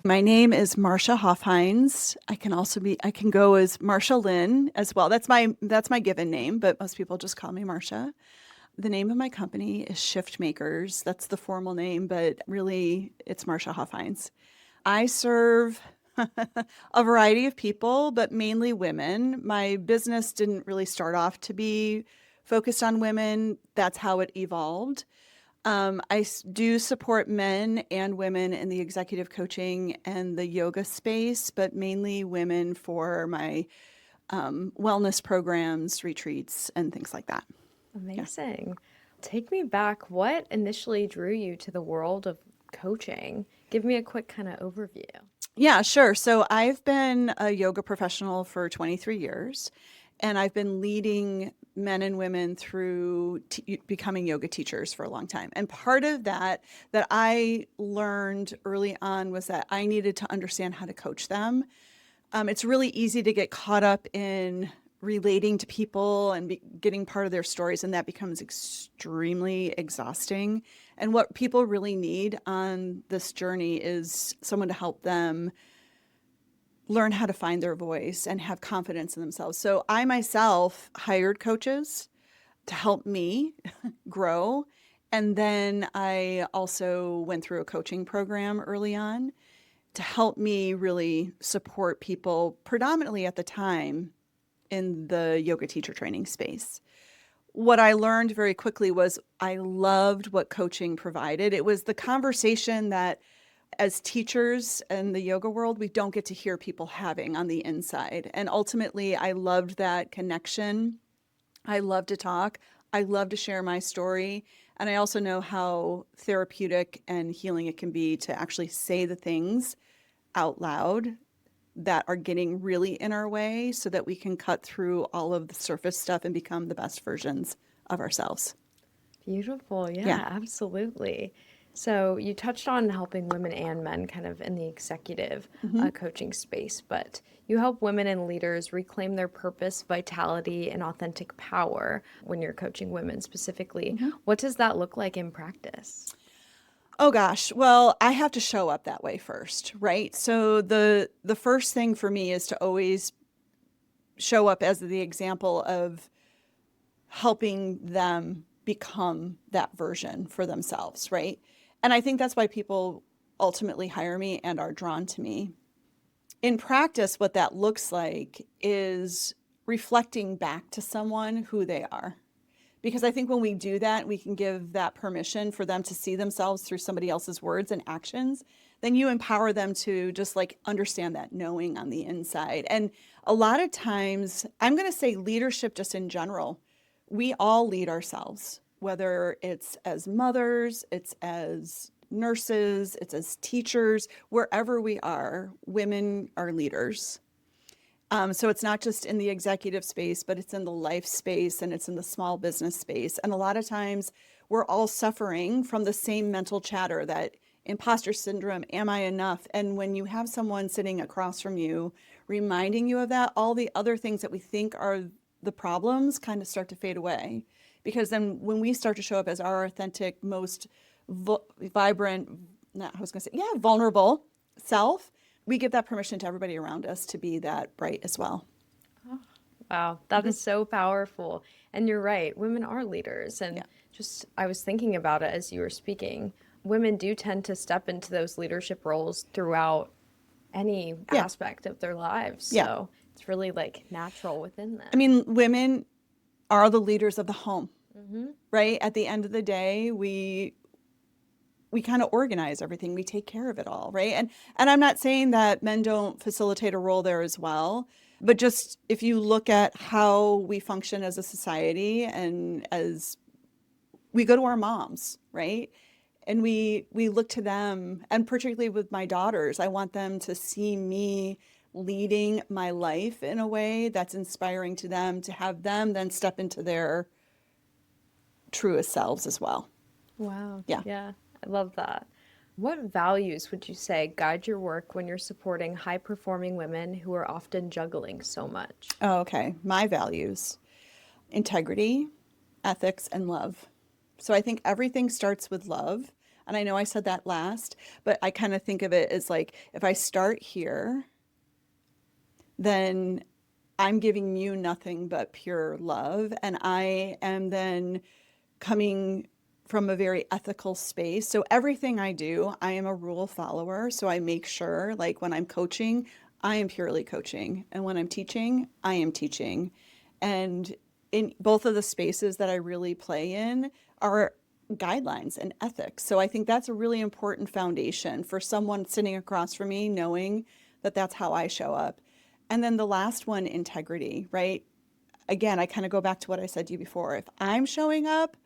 My name is Marcia Hoffheins. I can go as Marcialynn as well. That's my given name, but most people just call me Marcia. The name of my company is Shift Makers. That's the formal name, but really it's Marcia Hoffheins. I serve a variety of people, but mainly women. My business didn't really start off to be focused on women. That's how it evolved. Do support men and women in the executive coaching and the yoga space, but mainly women for my wellness programs, retreats, and things like that. Amazing. Yeah. Take me back. What initially drew you to the world of coaching? Give me a quick kind of overview. Yeah, sure. So I've been a yoga professional for 23 years, and I've been leading men and women through becoming yoga teachers for a long time. And part of that I learned early on was that I needed to understand how to coach them. It's really easy to get caught up in relating to people and getting part of their stories, and that becomes extremely exhausting. And what people really need on this journey is someone to help them learn how to find their voice and have confidence in themselves. So I myself hired coaches to help me grow. And then I also went through a coaching program early on to help me really support people, predominantly at the time in the yoga teacher training space. What I learned very quickly was I loved what coaching provided. It was the conversation that as teachers in the yoga world, we don't get to hear people having on the inside. And ultimately, I loved that connection. I love to talk. I love to share my story. And I also know how therapeutic and healing it can be to actually say the things out loud that are getting really in our way so that we can cut through all of the surface stuff and become the best versions of ourselves. Beautiful. Yeah, absolutely. So you touched on helping women and men kind of in the executive coaching space, but you help women and leaders reclaim their purpose, vitality, and authentic power when you're coaching women specifically. What does that look like in practice? Oh gosh, well, I have to show up that way first, right? So the first thing for me is to always show up as the example of helping them become that version for themselves, right? And I think that's why people ultimately hire me and are drawn to me. In practice, what that looks like is reflecting back to someone who they are. Because I think when we do that, we can give that permission for them to see themselves through somebody else's words and actions. Then you empower them to just like understand that knowing on the inside. And a lot of times, I'm going to say leadership just in general, we all lead ourselves, whether it's as mothers, it's as nurses, it's as teachers, wherever we are, women are leaders. So it's not just in the executive space, but it's in the life space and it's in the small business space. And a lot of times we're all suffering from the same mental chatter, that imposter syndrome, am I enough? And when you have someone sitting across from you reminding you of that, all the other things that we think are the problems kind of start to fade away. Because then when we start to show up as our authentic, most vibrant, vulnerable self, we give that permission to everybody around us to be that bright as well. Oh, wow, that is so powerful. And you're right, women are leaders. And I was thinking about it as you were speaking. Women do tend to step into those leadership roles throughout any aspect of their lives. So it's really like natural within them. I mean, women are the leaders of the home, right? At the end of the day, we kind of organize everything. We take care of it all, right? And I'm not saying that men don't facilitate a role there as well, but just if you look at how we function as a society and as we go to our moms, right? And we look to them, and particularly with my daughters, I want them to see me leading my life in a way that's inspiring to them, to have them then step into their truest selves as well. Wow. Yeah. I love that. What values would you say guide your work when you're supporting high-performing women who are often juggling so much? Oh, okay. My values: integrity, ethics, and love. So I think everything starts with love. And I know I said that last, but I kind of think of it as like if I start here, then I'm giving you nothing but pure love. And I am then coming from a very ethical space. So everything I do, I am a rule follower. So I make sure, like when I'm coaching, I am purely coaching. And when I'm teaching, I am teaching. And in both of the spaces that I really play in are guidelines and ethics. So I think that's a really important foundation for someone sitting across from me, knowing that that's how I show up. And then the last one, integrity, right? Again, I kind of go back to what I said to you before. If I'm showing up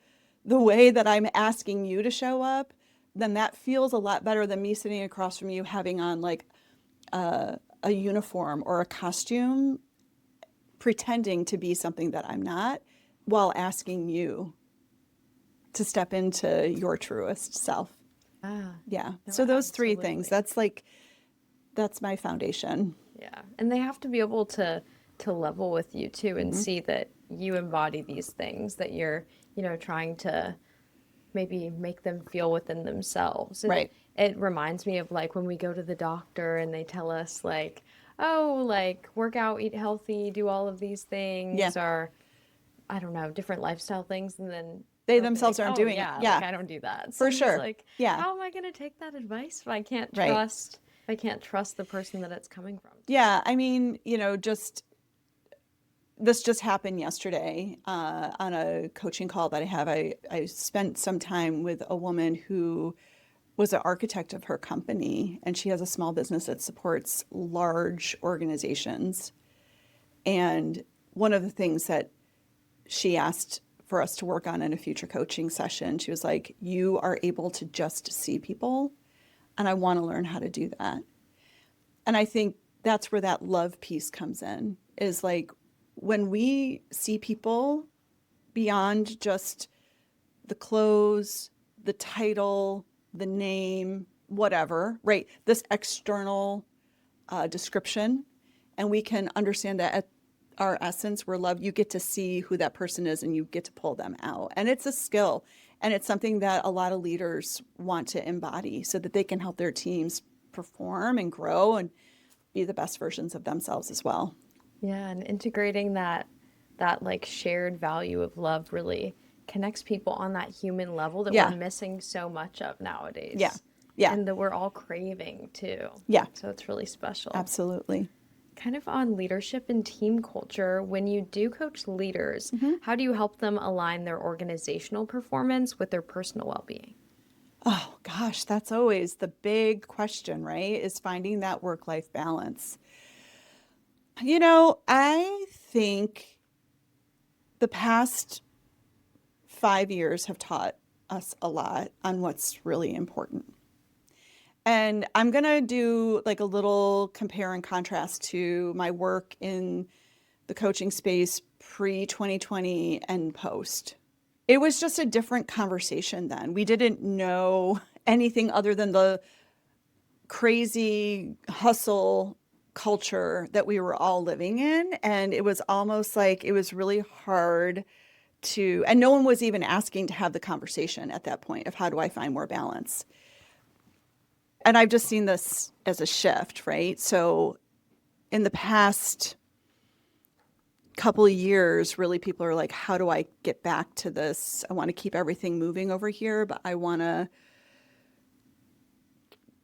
the way that I'm asking you to show up, then that feels a lot better than me sitting across from you having on like a uniform or a costume, pretending to be something that I'm not, while asking you to step into your truest self. Ah, Yeah. no, So those three things, absolutely. that's my foundation. Yeah. And they have to be able to level with you too and Hmm. see that you embody these things that you're, trying to maybe make them feel within themselves. Right. It reminds me of like when we go to the doctor and they tell us like, oh, like work out, eat healthy, do all of these Yeah. things, or I don't know, different lifestyle things, and then They they'll be themselves like, aren't oh doing it. yeah, like Yeah, I don't do that. So for I'm just sure. like, Yeah. how am I gonna take that advice if I can't Right. trust the person that it's coming from too? Yeah. I mean, just this just happened yesterday on a coaching call that I have. I spent some time with a woman who was an architect of her company, and she has a small business that supports large organizations. And one of the things that she asked for us to work on in a future coaching session, she was like, "You are able to just see people, and I want to learn how to do that." And I think that's where that love piece comes in, is like when we see people beyond just the clothes, the title, the name, whatever, right? This external description, and we can understand that at our essence, we're love. You get to see who that person is and you get to pull them out. And it's a skill. And it's something that a lot of leaders want to embody so that they can help their teams perform and grow and be the best versions of themselves as well. Yeah, and integrating that like shared value of love really connects people on that human level that we're Yeah. missing so much of Yeah. nowadays Yeah. and that we're all craving too. Yeah. So it's really special. Absolutely. Kind of on leadership and team culture, when you do coach leaders, Mm-hmm. how do you help them align their organizational performance with their personal well-being? Oh, gosh, that's always the big question, right? Is finding that work life balance. I think the past 5 years have taught us a lot on what's really important. And I'm going to do like a little compare and contrast to my work in the coaching space pre 2020 and post. It was just a different conversation then. We didn't know anything other than the crazy hustle culture that we were all living in. And it was almost like it was really hard and no one was even asking to have the conversation at that point of how do I find more balance. And I've just seen this as a shift, right? So in the past couple of years, really people are like, how do I get back to this? I want to keep everything moving over here, but I want to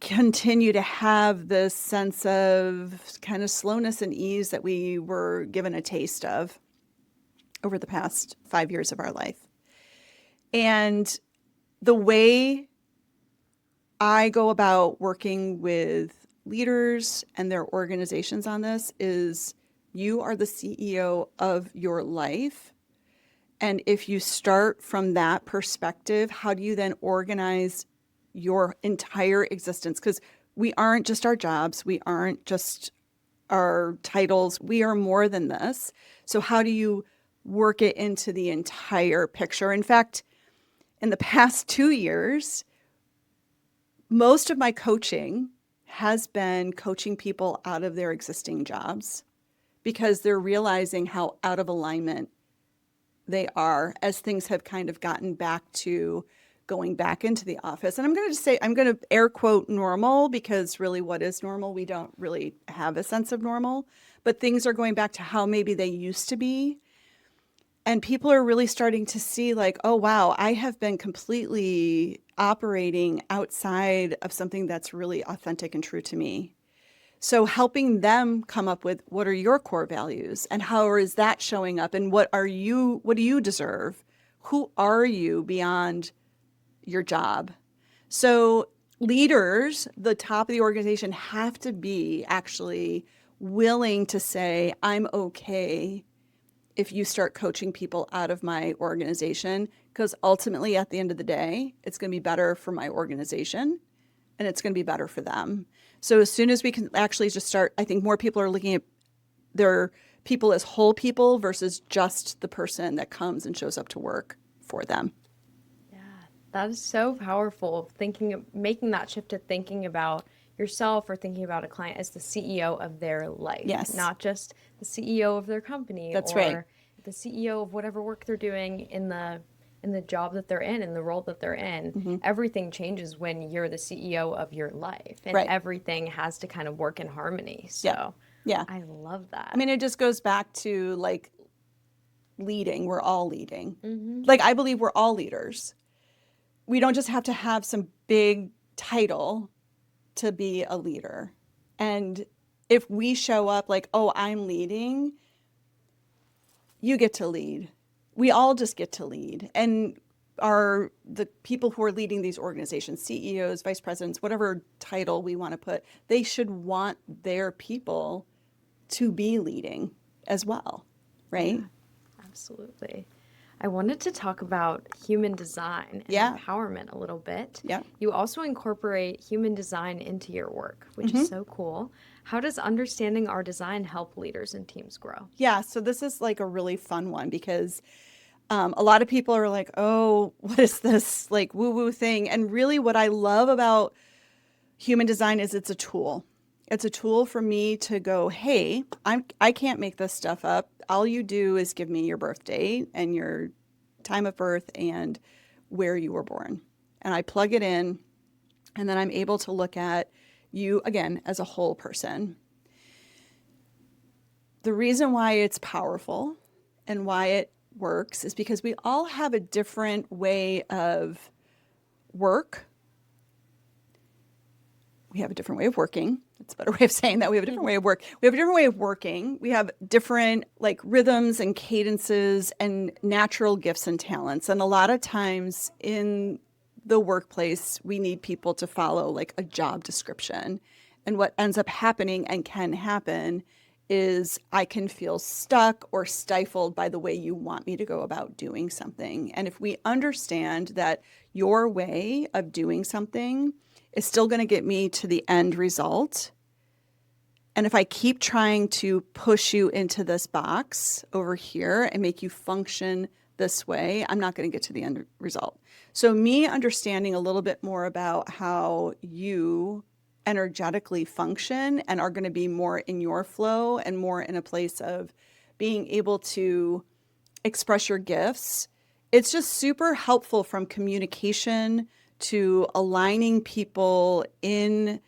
continue to have this sense of kind of slowness and ease that we were given a taste of over the past 5 years of our life. And the way I go about working with leaders and their organizations on this is you are the CEO of your life. And if you start from that perspective, how do you then organize your entire existence? Because we aren't just our jobs, we aren't just our titles, we are more than this. So, how do you work it into the entire picture? In fact, in the past 2 years, most of my coaching has been coaching people out of their existing jobs because they're realizing how out of alignment they are as things have kind of gotten back to going back into the office. And I'm going to say, I'm going to air quote normal, because really what is normal? We don't really have a sense of normal, but things are going back to how maybe they used to be. And people are really starting to see like, oh, wow, I have been completely operating outside of something that's really authentic and true to me. So helping them come up with, what are your core values and how is that showing up, and what do you deserve? Who are you beyond your job? So leaders, the top of the organization, have to be actually willing to say, I'm okay if you start coaching people out of my organization, because ultimately at the end of the day, it's going to be better for my organization and it's going to be better for them. So as soon as we can actually just start, I think more people are looking at their people as whole people versus just the person that comes and shows up to work for them. Yeah, that is so powerful. Making that shift to thinking about yourself or thinking about a client as the CEO of their life, Yes. not just the CEO of their company. That's or right. the CEO of whatever work they're doing in the job that they're in the role that they're in. Mm-hmm. Everything changes when you're the CEO of your life, and Right. everything has to kind of work in harmony. So Yeah. Yeah. I love that. I mean, it just goes back to like leading. We're all leading. Mm-hmm. Like, I believe we're all leaders. We don't just have to have some big title to be a leader. And if we show up like, oh, I'm leading, you get to lead. We all just get to lead. And are the people who are leading these organizations, CEOs, vice presidents, whatever title we want to put, they should want their people to be leading as well, right? Yeah, absolutely. I wanted to talk about human design and Yeah. empowerment a little bit. Yeah. You also incorporate human design into your work, which is so cool. How does understanding our design help leaders and teams grow? Yeah. So this is like a really fun one because a lot of people are like, oh, what is this like woo-woo thing? And really what I love about human design is it's a tool. It's a tool for me to go, hey, I can't make this stuff up. All you do is give me your birth date and your time of birth and where you were born. And I plug it in, and then I'm able to look at you again as a whole person. The reason why it's powerful and why it works is because we all have a different way of work. We have a different way of working. That's a better way of saying that. We have a different way of work. We have a different way of working. We have different like rhythms and cadences and natural gifts and talents. And a lot of times in the workplace, we need people to follow like a job description. And what ends up happening and can happen is I can feel stuck or stifled by the way you want me to go about doing something. And if we understand that your way of doing something is still going to get me to the end result, and if I keep trying to push you into this box over here and make you function this way, I'm not going to get to the end result. So me understanding a little bit more about how you energetically function and are going to be more in your flow and more in a place of being able to express your gifts, it's just super helpful from communication to aligning people in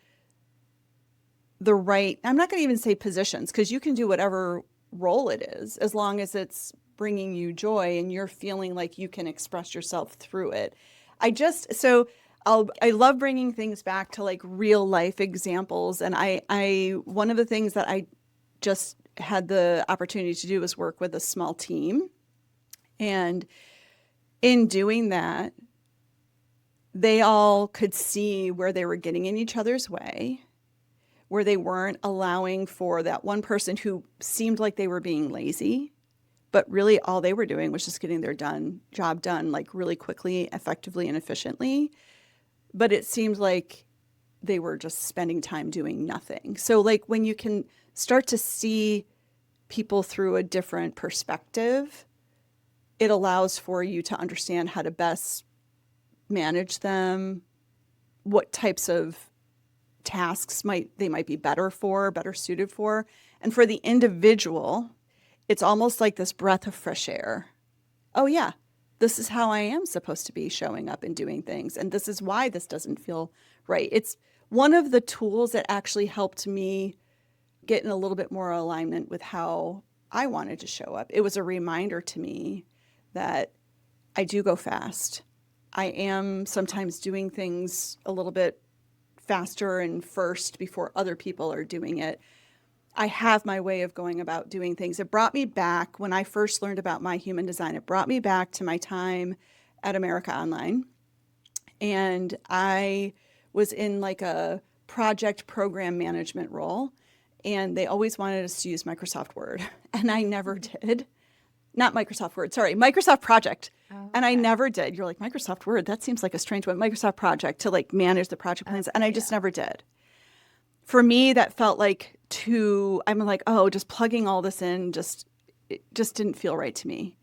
the right, I'm not going to even say positions, because you can do whatever role it is as long as it's bringing you joy and you're feeling like you can express yourself through it. I love bringing things back to like real life examples. And one of the things that I just had the opportunity to do was work with a small team. And in doing that, they all could see where they were getting in each other's way, where they weren't allowing for that one person who seemed like they were being lazy, but really all they were doing was just getting their job done like really quickly, effectively, and efficiently. But it seemed like they were just spending time doing nothing. So like when you can start to see people through a different perspective, it allows for you to understand how to best manage them, what types of tasks they might be better suited for. And for the individual, it's almost like this breath of fresh air. Oh yeah, this is how I am supposed to be showing up and doing things. And this is why this doesn't feel right. It's one of the tools that actually helped me get in a little bit more alignment with how I wanted to show up. It was a reminder to me that I do go fast. I am sometimes doing things a little bit faster and first before other people are doing it. I have my way of going about doing things. It brought me back when I first learned about my human design. It brought me back to my time at America Online. And I was in like a project program management role. And they always wanted us to use Microsoft Word. And I never did. Not Microsoft Word, sorry, Microsoft Project. Oh, okay. And I never did. You're like, Microsoft Word, that seems like a strange one. Microsoft Project to like manage the project plans. And I just never did. For me, that felt like I'm like, oh, just plugging all this in, it just didn't feel right to me.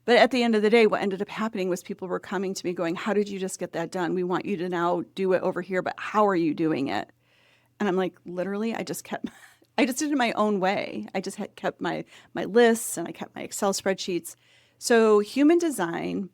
But at the end of the day, what ended up happening was people were coming to me going, how did you just get that done? We want you to now do it over here, but how are you doing it? And I'm like, literally, I just did it my own way. I just kept my lists and I kept my Excel spreadsheets. So human design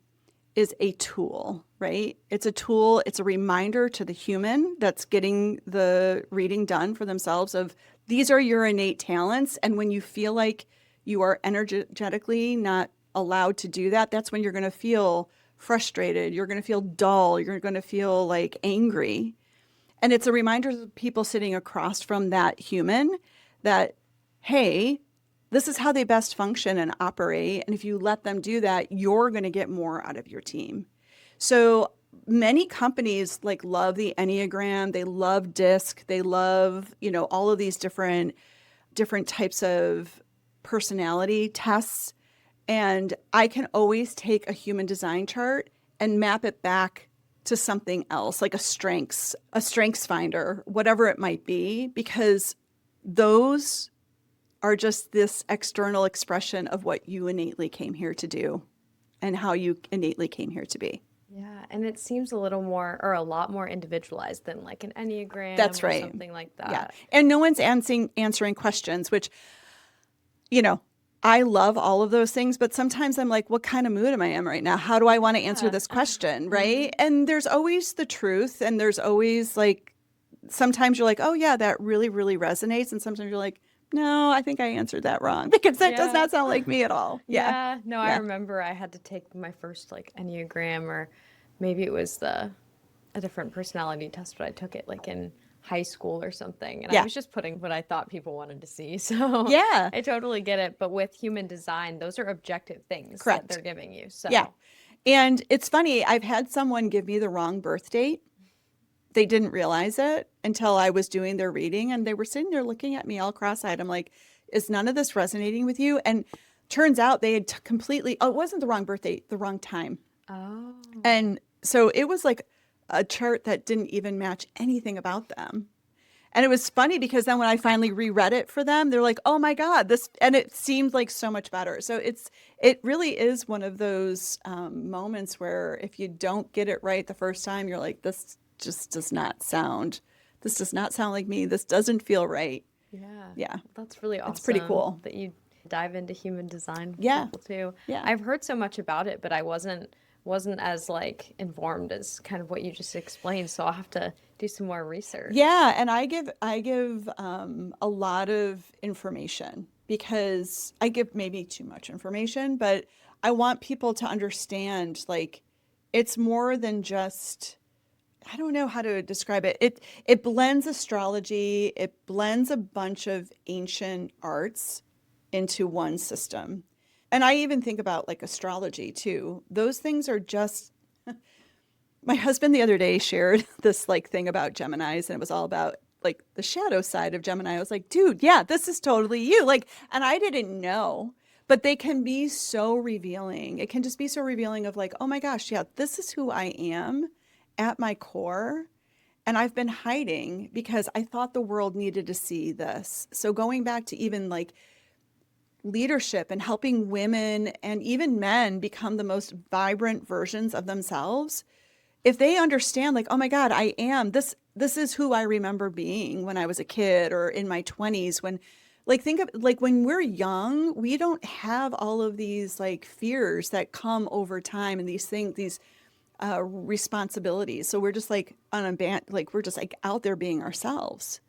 is a tool, right? It's a tool. It's a reminder to the human that's getting the reading done for themselves of these are your innate talents. And when you feel like you are energetically not allowed to do that, that's when you're going to feel frustrated. You're going to feel dull. You're going to feel like angry. And it's a reminder to people sitting across from that human that, hey, this is how they best function and operate. And if you let them do that, you're going to get more out of your team. So many companies like love the Enneagram. They love DISC. They love, all of these different types of personality tests. And I can always take a human design chart and map it back to something else, like a strengths finder, whatever it might be, because those are just this external expression of what you innately came here to do and how you innately came here to be. Yeah, and it seems a little more or a lot more individualized than like an Enneagram That's or right. something like that. Yeah. And no one's answering questions, which, I love all of those things, but sometimes I'm like, what kind of mood am I in right now? How do I want to answer this question, right? And there's always the truth, and there's always like, sometimes you're like, oh yeah, that really, really resonates. And sometimes you're like, no, I think I answered that wrong because that does not sound like me at all. Yeah. No, I remember I had to take my first like Enneagram, or maybe it was a different personality test, but I took it like in high school or something. And I was just putting what I thought people wanted to see. So I totally get it. But with human design, those are objective things that they're giving you. So and it's funny, I've had someone give me the wrong birth date. They didn't realize it until I was doing their reading, and they were sitting there looking at me all cross-eyed. I'm like, is none of this resonating with you? And turns out they had completely, it wasn't the wrong birth date, the wrong time. Oh. And so it was like a chart that didn't even match anything about them. And it was funny because then when I finally reread it for them, they're like, oh my God, and it seemed like so much better. So it really is one of those moments where if you don't get it right the first time, you're like, this does not sound like me. This doesn't feel right. Yeah. That's really awesome. It's pretty cool that you dive into human design too. Yeah. I've heard so much about it, but I wasn't as like informed as kind of what you just explained. So I'll have to do some more research. Yeah. And I give a lot of information because I give maybe too much information, but I want people to understand like it's more than just, I don't know how to describe it. It blends astrology. It blends a bunch of ancient arts into one system. And I even think about like astrology too. Those things are just, my husband the other day shared this like thing about Geminis, and it was all about like the shadow side of Gemini. I was like, dude, yeah, this is totally you. Like, and I didn't know, but they can be so revealing. It can just be so revealing of like, oh my gosh, yeah, this is who I am at my core. And I've been hiding because I thought the world needed to see this. So going back to even like leadership and helping women and even men become the most vibrant versions of themselves, if they understand like, oh my God, I am this is who I remember being when I was a kid or in my 20s when like think of like when we're young, we don't have all of these like fears that come over time and these things, these responsibilities. So we're just like like we're just like out there being ourselves,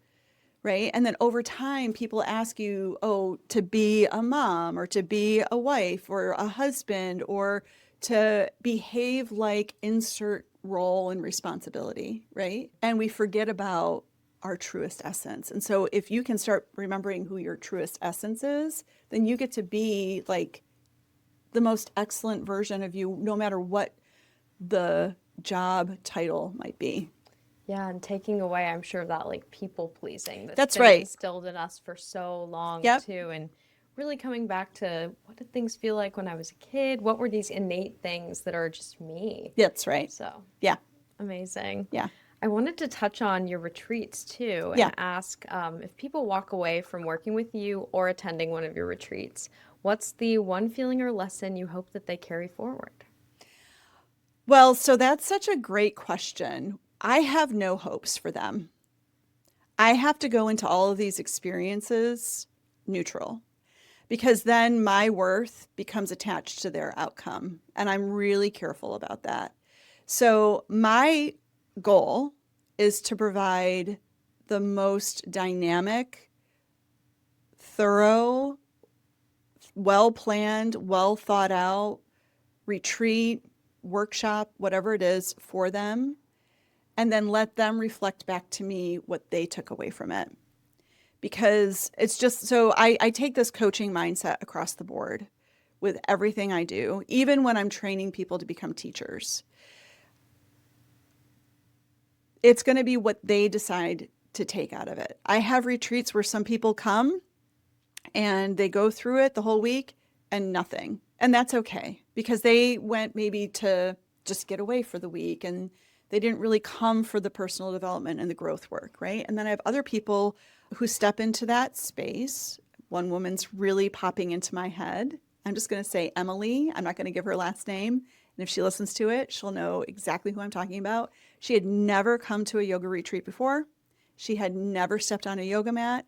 right? And then over time, people ask you, oh, to be a mom or to be a wife or a husband or to behave like insert role and responsibility, right? And we forget about our truest essence. And so if you can start remembering who your truest essence is, then you get to be like the most excellent version of you, no matter what the job title might be. Yeah, and taking away, I'm sure, that like people pleasing that's That's been right. instilled in us for so long Yep. too, and really coming back to what did things feel like when I was a kid? What were these innate things that are just me? That's right. So Yeah. amazing. Yeah. I wanted to touch on your retreats too Yeah. and ask if people walk away from working with you or attending one of your retreats, what's the one feeling or lesson you hope that they carry forward? Well, so that's such a great question. I have no hopes for them. I have to go into all of these experiences neutral because then my worth becomes attached to their outcome. And I'm really careful about that. So, my goal is to provide the most dynamic, thorough, well planned, well thought out retreat, workshop, whatever it is for them, and then let them reflect back to me what they took away from it. Because it's just so I take this coaching mindset across the board with everything I do, even when I'm training people to become teachers. It's going to be what they decide to take out of it. I have retreats where some people come and they go through it the whole week and nothing. And that's okay because they went maybe to just get away for the week and they didn't really come for the personal development and the growth work, right? And then I have other people who step into that space. One woman's really popping into my head. I'm just going to say Emily. I'm not going to give her last name. And if she listens to it, she'll know exactly who I'm talking about. She had never come to a yoga retreat before. She had never stepped on a yoga mat.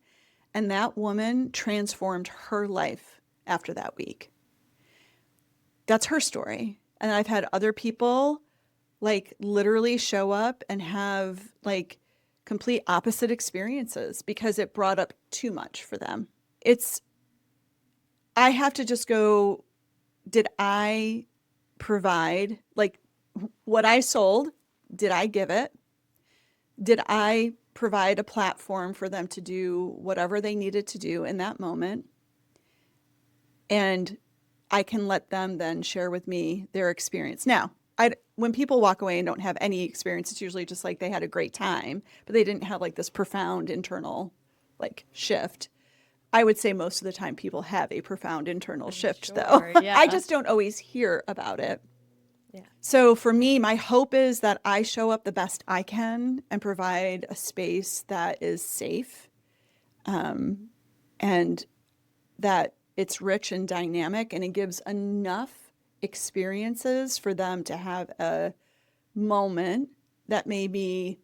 And that woman transformed her life after that week. That's her story. And I've had other people like literally show up and have like complete opposite experiences because it brought up too much for them. It's, I have to just go, did I provide like what I sold? Did I give it? Did I provide a platform for them to do whatever they needed to do in that moment? And I can let them then share with me their experience. Now, when people walk away and don't have any experience, it's usually just like they had a great time, but they didn't have like this profound internal like shift. I would say most of the time people have a profound internal I'm shift though. sure, I yeah. just don't always hear about it. Yeah. So for me, my hope is that I show up the best I can and provide a space that is safe, and that it's rich and dynamic and it gives enough experiences for them to have a moment that maybe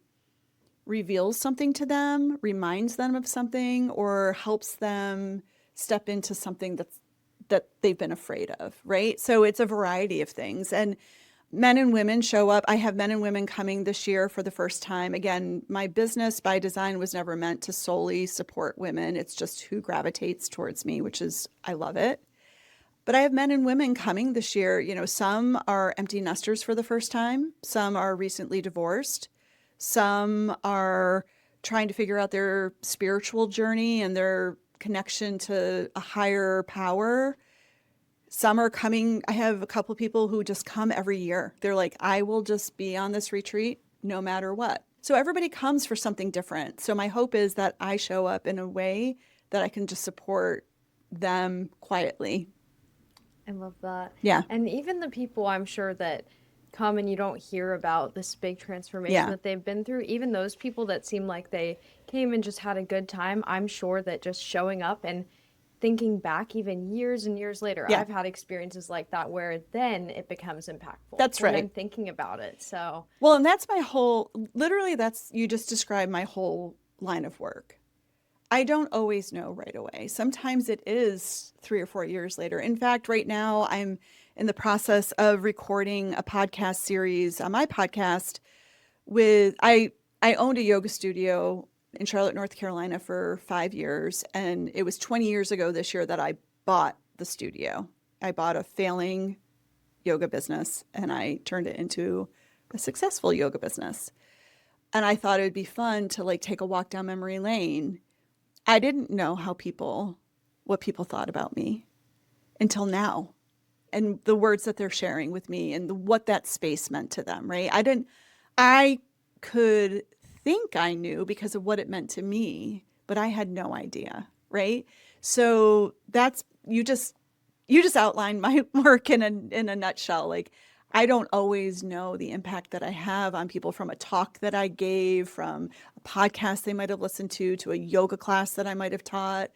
reveals something to them, reminds them of something, or helps them step into something that they've been afraid of, right? So it's a variety of things. And men and women show up. I have men and women coming this year for the first time. Again, my business by design was never meant to solely support women. It's just who gravitates towards me, which is, I love it. But I have men and women coming this year. You know, some are empty nesters for the first time, some are recently divorced, some are trying to figure out their spiritual journey and their connection to a higher power. Some are coming. I have a couple people who just come every year. They're like, I will just be on this retreat no matter what. So everybody comes for something different. So my hope is that I show up in a way that I can just support them quietly. I love that. Yeah. And even the people I'm sure that come and you don't hear about this big transformation Yeah. that they've been through, even those people that seem like they came and just had a good time, I'm sure that just showing up and thinking back even years and years later, Yeah, I've had experiences like that where then it becomes impactful that's when right. I'm thinking about it. So, Well, and that's my whole, literally, you just described my whole line of work. I don't always know right away. Sometimes it is 3 or 4 years later. In fact, right now I'm in the process of recording a podcast series on my podcast with I owned a yoga studio in Charlotte, North Carolina for 5 years, and it was 20 years ago this year that I bought the studio. I bought a failing yoga business and I turned it into a successful yoga business. And I thought it would be fun to like take a walk down memory lane. I didn't know what people thought about me until now, and the words that they're sharing with me and what that space meant to them, right? I could think I knew because of what it meant to me, but I had no idea, right? So that's, you just outlined my work in a nutshell. Like, I don't always know the impact that I have on people from a talk that I gave, from a podcast they might have listened to a yoga class that I might have taught,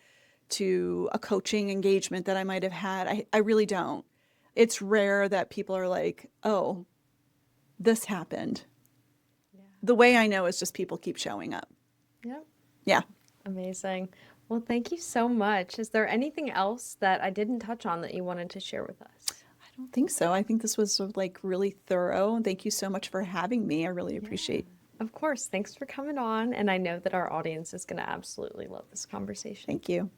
to a coaching engagement that I might have had. I really don't. It's rare that people are like, oh, this happened. yeah. The way I know is just people keep showing up. Yep. Yeah. Amazing. Well, thank you so much. Is there anything else that I didn't touch on that you wanted to share with us? I don't think so. I think this was like really thorough. And thank you so much for having me. I really Yeah. appreciate. Of course. Thanks for coming on. And I know that our audience is going to absolutely love this conversation. Thank you.